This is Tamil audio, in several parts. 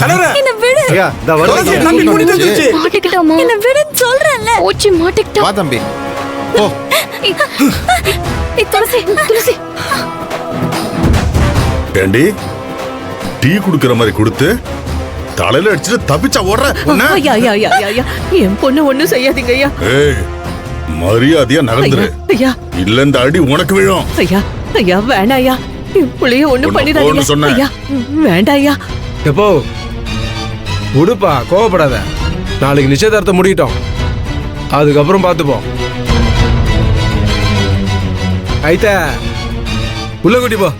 தலைவரே என்ன விடு. ஐயா இந்த துளசி தம்பி குடிச்சு வந்துருச்சு. மாட்டிக்கிட்டோமா? என்ன விடுன்னு சொல்றேன்ல. ஓச்சி மாட்டிக்கிட்டோம். வா தம்பி ஓ துளசி துளசி. ஏண்டி டீ குடுக்கற மாதிரி கொடுத்து தலையில அடிச்சுட்டு தப்பிச்சா ஓடுற உன்னை? ஐயா ஐயா ஐயா ஐயா என் பொண்ணு ஒண்ணும் செய்யாதீங்க ஐயா. ஏய் மரியாதையா நகர்ந்துரு, ஐயா இல்ல இந்த அடி உனக்கு விழும். ஐயா ஐயா வேண்டாம் ஐயா, என் புள்ளைய ஒண்ணும் ஒண்ணு பண்ணிடாதீங்க சொன்னேன். ஐயா. வேண்டாம் ஐயா. எப்போ உடுப்பா, கோவப்படாத. நாளைக்கு நிச்சயதார்த்தம் முடியட்டும், அதுக்கப்புறம் பார்த்துப்போம். ஐத்த உள்ள கூட்டி போ.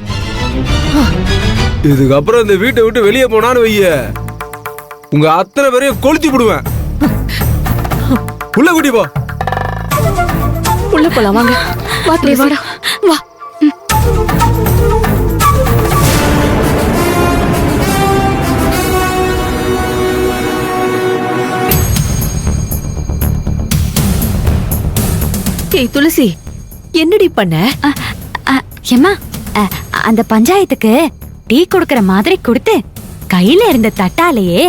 இதுக்கப்புறம் இந்த வீட்டை விட்டு வெளியே போனான்னு வைய, உங்க அத்தனை பேரையும் கொளுத்தி விடுவேன். உள்ள கூட்டி போ. உள்ள போலாம் வாங்க. வா துளசி வாடா வா. ஏய் துளசி, என்னடி பண்ண? ஏம்மா, அந்த பஞ்சாயத்துக்கு டீ கொடுக்கற மாதிரி கொடுத்து கையில இருந்த தட்டாலேயே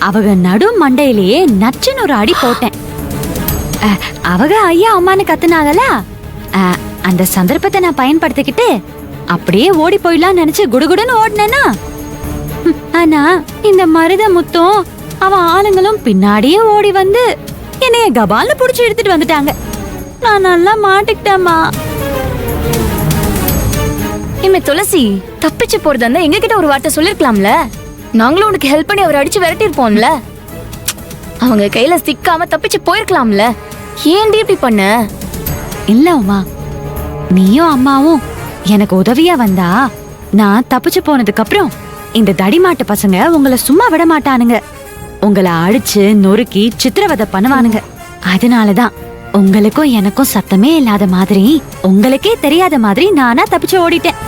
அவங்க நடு மண்டையிலேயே நச்சுன்னு ஒரு அடி போட்டேன். அவங்க ஐயா அம்மான்னு கத்துனாங்கல்ல, அந்த சந்தர்ப்பத்தை நான் பயன்படுத்திக்கிட்டு அப்படியே ஓடி போயிடலாம் நினைச்சு குடுகுடுன்னு ஓடினேனா, ஆனா இந்த மருத முத்தும் அவன் ஆளுங்களும் பின்னாடியே ஓடி வந்து என்னைய கபால்னு புடிச்சு எடுத்துட்டு வந்துட்டாங்க. நான் நல்லா மாட்டிக்கிட்டேம்மா. இமே துளசி, தப்பிச்சு போறதா இருந்தா எங்க கிட்ட ஒரு வார்த்தை சொல்லிருக்கலாம்ல. நாங்களும் உனக்கு ஹெல்ப் பண்ணி அவர் அடிச்சு விரட்டி இருப்போம்ல. அவங்க கையில சிக்காம தப்பிச்சு போயிருக்கலாம்ல. ஏன்டி இப்படி பண்ண? இல்ல உமா, நீயும் அம்மாவும் எனக்கு உதவியா வந்தா நான் தப்பிச்சு போனதுக்கு அப்புறம் இந்த தடிமாட்டு பசங்க உங்களை சும்மா விட மாட்டானுங்க. உங்களை அடிச்சு நொறுக்கி சித்திரவதை பண்ணுவானுங்க. அதனாலதான் உங்களுக்கும் எனக்கும் சத்தமே இல்லாத மாதிரி, உங்களுக்கே தெரியாத மாதிரி நானா தப்பிச்சு ஓடிட்டேன்.